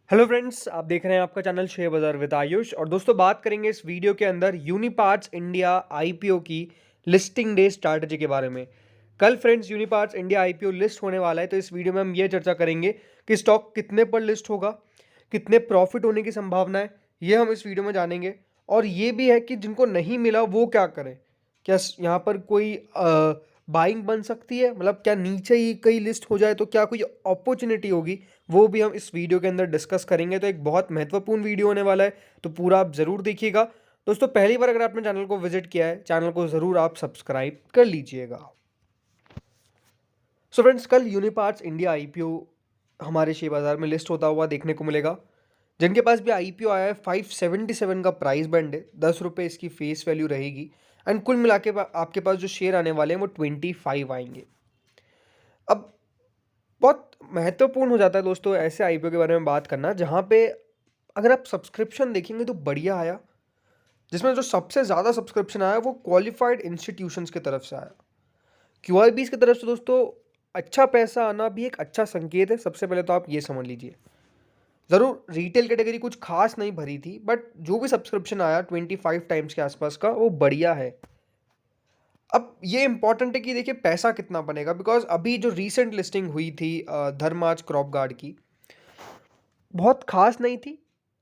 Hello friends, आप देख रहे हैं आपका चैनल शेयर बाजार विद आयुष। और दोस्तों, बात करेंगे इस वीडियो के अंदर यूनिपार्ट्स इंडिया आईपीओ की लिस्टिंग डे स्ट्रैटेजी के बारे में। कल friends Uniparts India IPO list होने वाला है, तो इस वीडियो में हम ये चर्चा करेंगे कि स्टॉक कितने पर लिस्ट होगा, कितने प्रॉफिट होने की संभावना है, ये हम इस वीडियो में जानेंगे। और ये भी है कि जिनको नहीं मिला वो क्या करें। क्या यहाँ पर कोई बाइंग बन सकती है, मतलब क्या नीचे ही कई लिस्ट हो जाए तो क्या कोई अपॉर्चुनिटी होगी, वो भी हम इस वीडियो के अंदर डिस्कस करेंगे। तो एक बहुत महत्वपूर्ण वीडियो होने वाला है, तो पूरा आप ज़रूर देखिएगा। दोस्तों, पहली बार अगर आपने चैनल को विजिट किया है, चैनल को ज़रूर आप सब्सक्राइब कर लीजिएगा। सो फ्रेंड्स, कल यूनिपार्ट्स इंडिया आईपीओ हमारे शेयर बाजार में लिस्ट होता हुआ देखने को मिलेगा। जिनके पास भी आईपीओ आया है, 577 का प्राइस बैंड है, 10 रुपये इसकी फेस वैल्यू रहेगी। एंड कुल मिला के आपके पास जो शेयर आने वाले हैं वो 25 आएंगे। अब बहुत महत्वपूर्ण हो जाता है दोस्तों ऐसे आईपीओ के बारे में बात करना, जहाँ पे अगर आप सब्सक्रिप्शन देखेंगे तो बढ़िया आया। जिसमें जो सबसे ज़्यादा सब्सक्रिप्शन आया वो क्वालिफाइड इंस्टीट्यूशंस की तरफ से आया। क्यूआईबीज की तरफ से दोस्तों अच्छा पैसा आना भी एक अच्छा संकेत है। सबसे पहले तो आप ये समझ लीजिए। ज़रूर रिटेल कैटेगरी कुछ खास नहीं भरी थी, बट जो भी सब्सक्रिप्शन आया 25 टाइम्स के आसपास का, वो बढ़िया है। अब ये इंपॉर्टेंट है कि देखिए पैसा कितना बनेगा, बिकॉज अभी जो रीसेंट लिस्टिंग हुई थी धर्माज क्रॉप गार्ड की, बहुत खास नहीं थी।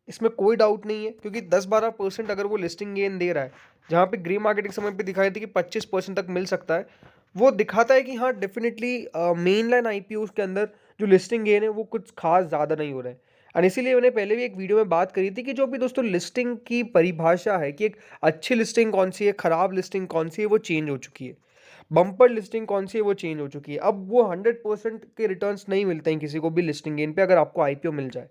इसमें कोई डाउट नहीं है, क्योंकि 10-12% अगर वो लिस्टिंग गेन दे रहा है, जहाँ पे ग्रे मार्केट के समय पे दिखाई थी कि 25% तक मिल सकता है, वो दिखाता है कि हाँ डेफिनेटली मेन लाइन आईपीओ के अंदर जो लिस्टिंग गेन है वो कुछ खास ज़्यादा नहीं हो रहा है। और इसीलिए मैंने पहले भी एक वीडियो में बात करी थी कि जो भी दोस्तों लिस्टिंग की परिभाषा है कि एक अच्छी लिस्टिंग कौन सी है, खराब लिस्टिंग कौन सी है, वो चेंज हो चुकी है। बम्पर लिस्टिंग कौन सी है वो चेंज हो चुकी है। अब वो 100% के रिटर्न्स नहीं मिलते हैं किसी को भी लिस्टिंग गेन पे, अगर आपको आईपीओ मिल जाए।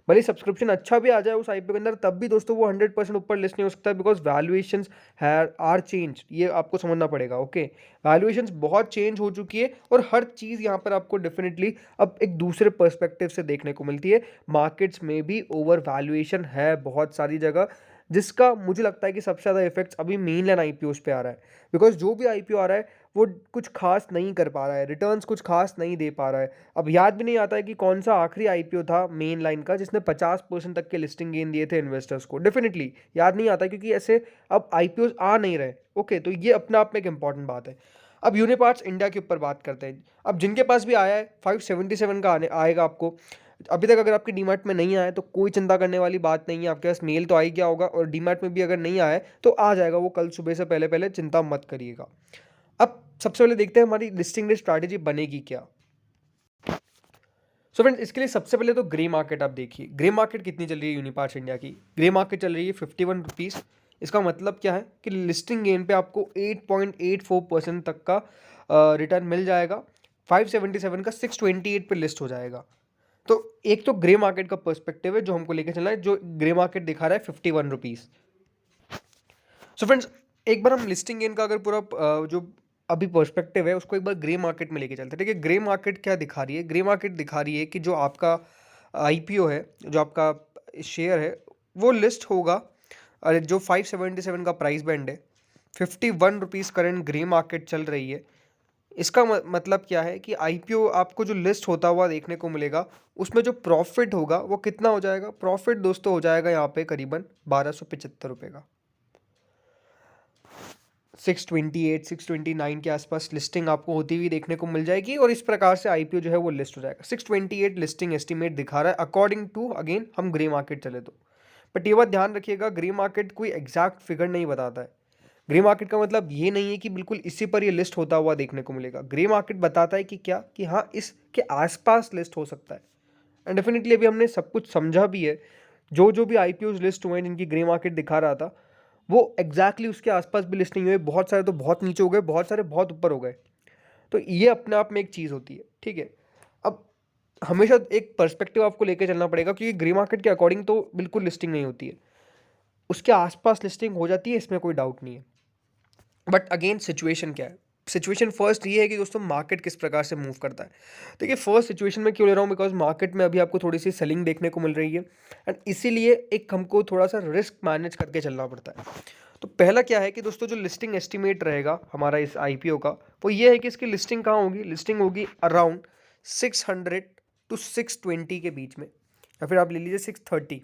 भले सब्सक्रिप्शन अच्छा भी आ जाए उस आईपीओ के अंदर, तब भी दोस्तों वो 100% ऊपर लिस्ट नहीं हो सकता, बिकॉज वैल्यूएशंस आर चेंज। ये आपको समझना पड़ेगा। ओके, वैल्यूएशंस बहुत चेंज हो चुकी है, और हर चीज़ यहाँ पर आपको डेफिनेटली अब एक दूसरे पर्सपेक्टिव से देखने को मिलती है। मार्केट्स में भी ओवर वैल्यूएशन है बहुत सारी जगह, जिसका मुझे लगता है कि सबसे ज़्यादा इफेक्ट्स अभी मेन लाइन आईपीओ पे आ रहा है। बिकॉज जो भी आईपीओ आ रहा है वो कुछ खास नहीं कर पा रहा है, रिटर्न्स कुछ खास नहीं दे पा रहा है। अब याद भी नहीं आता है कि कौन सा आखिरी आईपीओ था मेन लाइन का जिसने 50% तक के लिस्टिंग गेन दिए थे इन्वेस्टर्स को। डेफिनेटली याद नहीं आता, क्योंकि ऐसे अब आईपीओ आ नहीं रहे। ओके, तो ये अपने आप में एक इंपॉर्टेंट बात है। अब यूनिपार्ट्स इंडिया के ऊपर बात करते हैं। अब जिनके पास भी आया है 577 का आएगा आपको। अभी तक अगर आपके डीमैट में नहीं आया तो कोई चिंता करने वाली बात नहीं है, आपके पास मेल तो आ ही गया होगा, और डीमैट में भी अगर नहीं आया है तो आ जाएगा वो कल सुबह से पहले पहले, चिंता मत करिएगा। अब सबसे पहले देखते हैं हमारी लिस्टिंग डे स्ट्रैटेजी बनेगी क्या। सो फ्रेंड्स, इसके लिए सबसे पहले तो ग्रे मार्केट आप देखिए। ग्रे मार्केट कितनी चल रही है यूनिपार्ट्स इंडिया की? ग्रे मार्केट चल रही है 51 रुपीज़। इसका मतलब क्या है कि लिस्टिंग गेन पे आपको 8.84% तक का रिटर्न मिल जाएगा। 577 का 628 पे लिस्ट हो जाएगा। तो एक तो ग्रे मार्केट का पर्सपेक्टिव है जो हमको लेके चलना है, जो ग्रे मार्केट दिखा रहा है 51 रुपीज़। सो फ्रेंड्स, एक बार हम लिस्टिंग गेन का अगर पूरा जो अभी पर्सपेक्टिव है उसको एक बार ग्रे मार्केट में लेके चलते हैं। ठीक है, ग्रे मार्केट क्या दिखा रही है? ग्रे मार्केट दिखा रही है कि जो आपका आईपीओ है, जो आपका शेयर है, वो लिस्ट होगा। और जो 577 का प्राइस बैंड है, 51 रुपीज़ करंट ग्रे मार्केट चल रही है। इसका मतलब क्या है कि आईपीओ आपको जो लिस्ट होता हुआ देखने को मिलेगा, उसमें जो प्रॉफिट होगा वो कितना हो जाएगा? प्रॉफिट दोस्तों हो जाएगा यहाँ पे करीबन 1275 रुपये का। 628 629 के आसपास लिस्टिंग आपको होती हुई देखने को मिल जाएगी, और इस प्रकार से आईपीओ जो है वो लिस्ट हो जाएगा। 628 लिस्टिंग एस्टीमेट दिखा रहा है अकॉर्डिंग टू, अगेन हम ग्रे मार्केट चले तो। बट ये बात ध्यान रखिएगा, ग्रे मार्केट कोई एग्जैक्ट फिगर नहीं बताता है। ग्रे मार्केट का मतलब ये नहीं है कि बिल्कुल इसी पर ये लिस्ट होता हुआ देखने को मिलेगा। ग्रे मार्केट बताता है कि क्या, कि हाँ इसके आसपास लिस्ट हो सकता है। एंड डेफिनेटली अभी हमने सब कुछ समझा भी है। जो जो भी आईपीओ लिस्ट हुए हैं जिनकी ग्रे मार्केट दिखा रहा था, वो एग्जैक्टली उसके आसपास भी लिस्ट नहीं हुए। बहुत सारे तो बहुत नीचे हो गए, बहुत सारे बहुत ऊपर हो गए। तो ये अपने आप में एक चीज़ होती है। ठीक है, अब हमेशा एक पर्सपेक्टिव आपको लेके चलना पड़ेगा, क्योंकि ग्रे मार्केट के अकॉर्डिंग तो बिल्कुल लिस्टिंग नहीं होती है, उसके आसपास लिस्टिंग हो जाती है, इसमें कोई डाउट नहीं है। बट अगेन सिचुएशन क्या है? सिचुएशन फर्स्ट ये है कि दोस्तों मार्केट किस प्रकार से मूव करता है। देखिए, फर्स्ट सिचुएशन में क्यों ले रहा हूँ, बिकॉज मार्केट में अभी आपको थोड़ी सी सेलिंग देखने को मिल रही है, एंड इसीलिए एक हमको थोड़ा सा रिस्क मैनेज करके चलना पड़ता है। तो पहला क्या है कि दोस्तों जो लिस्टिंग एस्टिमेट रहेगा हमारा इस आईपीओ का, वो ये है कि इसकी लिस्टिंग कहाँ होगी? लिस्टिंग होगी अराउंड 600 to 620 के बीच में। या फिर आप ले लीजिए 630,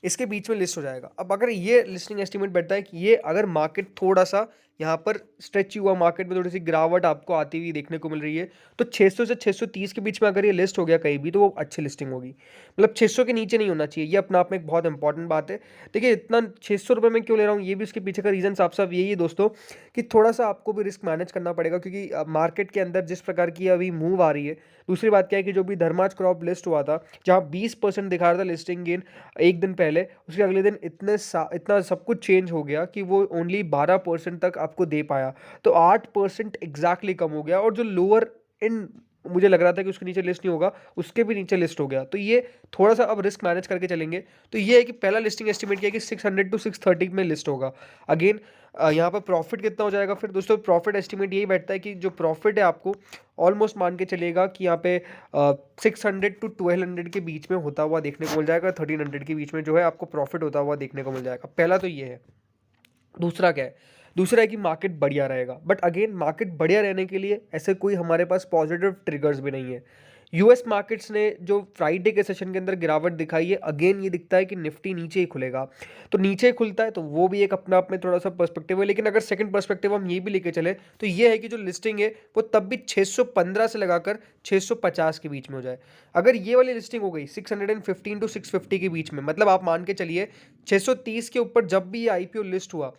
इसके बीच में लिस्ट हो जाएगा। अब अगर ये लिस्टिंग एस्टीमेट बैठता है कि ये अगर मार्केट थोड़ा सा यहाँ पर स्ट्रेच हुआ, मार्केट में थोड़ी सी गिरावट आपको आती हुई देखने को मिल रही है, तो 600 से 630 के बीच में अगर ये लिस्ट हो गया कहीं भी, तो वो अच्छी लिस्टिंग होगी। मतलब 600 के नीचे नहीं होना चाहिए, ये अपना आप में एक बहुत इंपॉर्टेंट बात है। देखिए इतना 600 रुपये में क्यों ले रहा हूँ, ये भी उसके पीछे का रीज़न साफ साफ यही है दोस्तों, कि थोड़ा सा आपको भी रिस्क मैनेज करना पड़ेगा, क्योंकि मार्केट के अंदर जिस प्रकार की अभी मूव आ रही है। दूसरी बात क्या है कि जो भी धर्माज क्रॉप लिस्ट हुआ था, जहाँ 20% दिखा रहा था लिस्टिंग गेन एक दिन पहले, उसके अगले दिन इतना सब कुछ चेंज हो गया कि वो ओनली 12% तक आपको दे पाया। तो 8% एग्जैक्टली कम हो गया, और जो लोअर इन मुझे लग रहा था कि उसके नीचे लिस्ट नहीं होगा, उसके भी नीचे लिस्ट हो गया। तो ये थोड़ा सा अब रिस्क मैनेज करके चलेंगे। तो ये है कि पहला लिस्टिंग एस्टिमेट किया कि 600 टू 630 में लिस्ट होगा। अगेन यहाँ पर प्रॉफिट कितना हो जाएगा, फिर दोस्तों प्रॉफिट एस्टिमेट यही बैठता है कि जो प्रॉफिट है आपको ऑलमोस्ट मान के चलेगा कि यहाँ पे 600 टू 1200 के बीच में होता हुआ देखने को मिल जाएगा, 1300 के बीच में जो है आपको प्रॉफिट होता हुआ देखने को मिल जाएगा। पहला तो ये है। दूसरा क्या है, दूसरा है कि मार्केट बढ़िया रहेगा, बट अगेन मार्केट बढ़िया रहने के लिए ऐसे कोई हमारे पास पॉजिटिव ट्रिगर्स भी नहीं है। यूएस मार्केट्स ने जो फ्राइडे के सेशन के अंदर गिरावट दिखाई है, अगेन ये दिखता है कि निफ्टी नीचे ही खुलेगा। तो नीचे ही खुलता है तो वो भी एक अपना आप में थोड़ा सा पर्सपेक्टिव है। लेकिन अगर सेकंड पर्सपेक्टिव हम ये भी लेके चले तो ये है कि जो लिस्टिंग है वो तब भी 615 से लगाकर 650 के बीच में हो जाए। अगर ये वाली लिस्टिंग हो गई 615 टू 650 के बीच में, मतलब आप मान के चलिए 630 के ऊपर जब भी ये आईपीओ लिस्ट हुआ,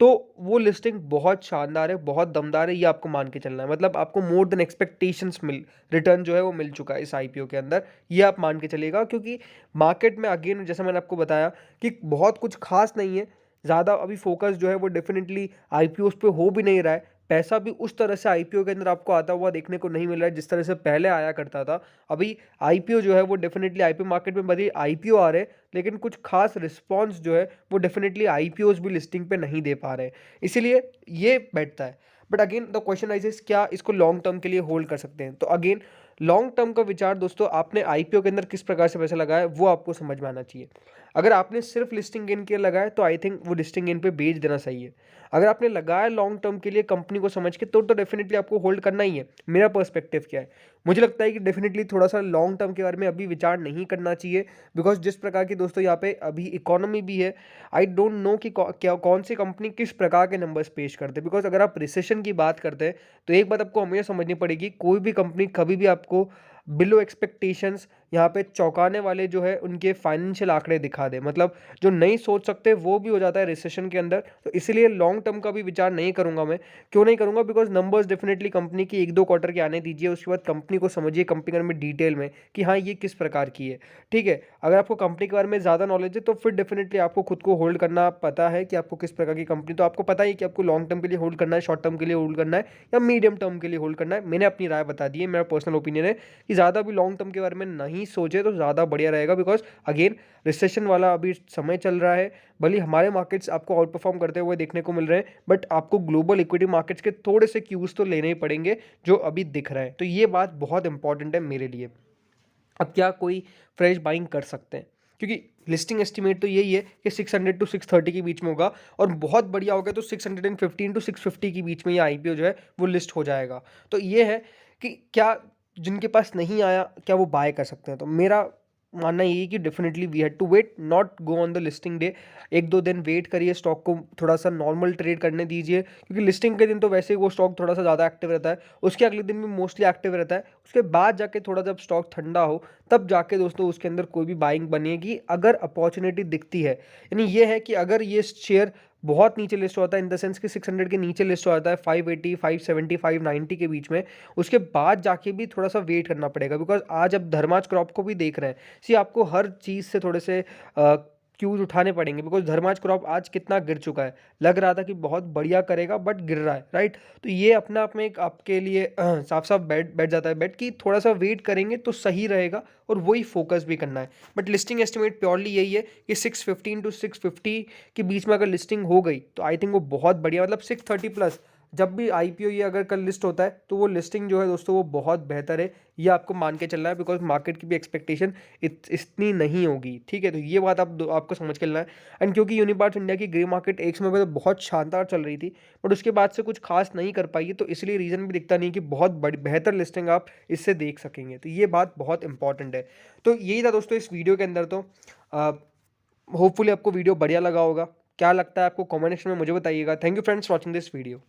तो वो लिस्टिंग बहुत शानदार है, बहुत दमदार है, ये आपको मान के चलना है। मतलब आपको मोर देन एक्सपेक्टेशंस रिटर्न जो है वो मिल चुका है इस आईपीओ के अंदर, ये आप मान के चलिएगा। क्योंकि मार्केट में अगेन जैसा मैंने आपको बताया कि बहुत कुछ खास नहीं है, ज़्यादा अभी फोकस जो है वो डेफिनेटली आईपीओस पे हो भी नहीं रहा है। पैसा भी उस तरह से आईपीओ के अंदर आपको आता हुआ देखने को नहीं मिल रहा है जिस तरह से पहले आया करता था। अभी आईपीओ जो है वो डेफिनेटली आईपीओ मार्केट में बड़ी आईपीओ आ रहे हैं, लेकिन कुछ खास रिस्पॉन्स जो है वो डेफिनेटली आईपीओस भी लिस्टिंग पे नहीं दे पा रहे हैं, इसीलिए ये बैठता है। But again the question rises, क्या इसको लॉन्ग टर्म के लिए होल्ड कर सकते हैं? तो अगेन लॉन्ग टर्म का विचार दोस्तों, आपने आईपीओ के अंदर किस प्रकार से पैसा लगाया वो आपको समझ में आना चाहिए। अगर आपने सिर्फ लिस्टिंग गेन के लिए लगाया तो आई थिंक वो लिस्टिंग गेन पे बेच देना सही है। अगर आपने लगाया लॉन्ग टर्म के लिए कंपनी को समझ के, तो डेफिनेटली आपको होल्ड करना ही है। मेरा पर्सपेक्टिव क्या है, मुझे लगता है कि डेफिनेटली थोड़ा सा लॉन्ग टर्म के बारे में अभी विचार नहीं करना चाहिए, बिकॉज जिस प्रकार की दोस्तों यहाँ पे अभी इकोनॉमी भी है, आई डोंट नो कि कौन सी कंपनी किस प्रकार के नंबर्स पेश करते हैं। बिकॉज अगर आप रिसेशन की बात करते हैं तो एक बात आपको हमेशा समझनी पड़ेगी, कोई भी कंपनी कभी भी आपको बिलो एक्सपेक्टेशंस यहाँ पे चौंकाने वाले जो है उनके फाइनेंशियल आंकड़े दिखा दे। मतलब जो नहीं सोच सकते वो भी हो जाता है रिसेशन के अंदर। तो इसलिए लॉन्ग टर्म का भी विचार नहीं करूंगा मैं। क्यों नहीं करूंगा? बिकॉज नंबर्स डेफिनेटली कंपनी की 1-2 क्वार्टर के आने दीजिए, उसके बाद कंपनी को समझिए कंपनी में डिटेल में कि हाँ ये किस प्रकार की है। ठीक है, अगर आपको कंपनी के बारे में ज़्यादा नॉलेज है तो फिर डेफिनेटली आपको खुद को होल्ड करना पता है कि आपको किस प्रकार की कंपनी, तो आपको पता ही कि आपको लॉन्ग टर्म के लिए होल्ड करना है, शॉर्ट टर्म के लिए होल्ड करना है, या मीडियम टर्म के लिए होल्ड करना है। मैंने अपनी राय बता दी है, मेरा पर्सनल ओपिनियन है कि ज़्यादा भी लॉन्ग टर्म के बारे में नहीं सोचे तो ज़्यादा बढ़िया रहेगा। बिकॉज अगेन रिसेशन वाला अभी समय चल रहा है, भले हमारे मार्केट्स आपको आउट परफॉर्म करते हुए देखने को मिल रहे हैं, बट आपको ग्लोबल इक्विटी मार्केट्स के थोड़े से क्यूज तो लेने ही पड़ेंगे जो अभी दिख रहे हैं। तो ये बात बहुत इंपॉर्टेंट है मेरे लिए। अब क्या कोई फ्रेश बाइंग कर सकते हैं? क्योंकि लिस्टिंग एस्टिमेट तो यही है कि 600 टू 630 के बीच में होगा, और बहुत बढ़िया होगा तो 615 टू 650 के बीच में ये आईपीओ जो है वो लिस्ट हो जाएगा। तो ये है कि क्या जिनके पास नहीं आया क्या वो बाय कर सकते हैं? तो मेरा मानना यही है कि definitely we had to wait, not go on the listing day. 1-2 दिन वेट करिए, स्टॉक को थोड़ा सा नॉर्मल ट्रेड करने दीजिए, क्योंकि लिस्टिंग के दिन तो वैसे ही वो स्टॉक थोड़ा सा ज़्यादा एक्टिव रहता है, उसके अगले दिन भी मोस्टली एक्टिव रहता है। उसके बाद जाके थोड़ा जब स्टॉक ठंडा हो तब जाके दोस्तों उसके अंदर कोई भी बाइंग बनेगी अगर अपॉर्चुनिटी दिखती है। यानी ये है कि अगर ये शेयर बहुत नीचे लिस्ट होता है, इन द सेंस कि 600 के नीचे लिस्ट हो जाता है 580, 570, 590 के बीच में, उसके बाद जाके भी थोड़ा सा वेट करना पड़ेगा। बिकॉज आज अब धर्माज क्रॉप को भी देख रहे हैं, सी आपको हर चीज़ से थोड़े से क्यूज उठाने पड़ेंगे। बिकॉज धर्माज क्रॉप आज कितना गिर चुका है, लग रहा था कि बहुत बढ़िया करेगा बट गिर रहा है, राइट। तो ये अपने आप में एक आपके लिए साफ साफ बैठ जाता है बैठ कि थोड़ा सा वेट करेंगे तो सही रहेगा, और वही फोकस भी करना है। बट लिस्टिंग एस्टिमेट प्योरली यही है कि 615 टू 650 के बीच में अगर लिस्टिंग हो गई तो आई थिंक वो बहुत बढ़िया, मतलब 630 प्लस जब भी आईपीओ ये अगर कल लिस्ट होता है तो वो लिस्टिंग जो है दोस्तों वो बहुत बेहतर है, ये आपको मान के चलना है, बिकॉज मार्केट की भी एक्सपेक्टेशन इतनी नहीं होगी, ठीक है। तो ये बात आपको समझ के लेना है। एंड क्योंकि यूनिपार्ट्स इंडिया की ग्रे मार्केट एक समय पर तो बहुत शानदार चल रही थी, बट उसके बाद से कुछ खास नहीं कर पाई है, तो इसलिए रीज़न भी दिखता नहीं कि बहुत बड़ी बेहतर लिस्टिंग आप इससे देख सकेंगे। तो ये बात बहुत इंपॉर्टेंट है। तो यही था दोस्तों इस वीडियो के अंदर। तो होपफुली आपको वीडियो बढ़िया लगा होगा। क्या लगता है आपको कमेंट सेक्शन में मुझे बताइएगा। Thank you friends watching this video.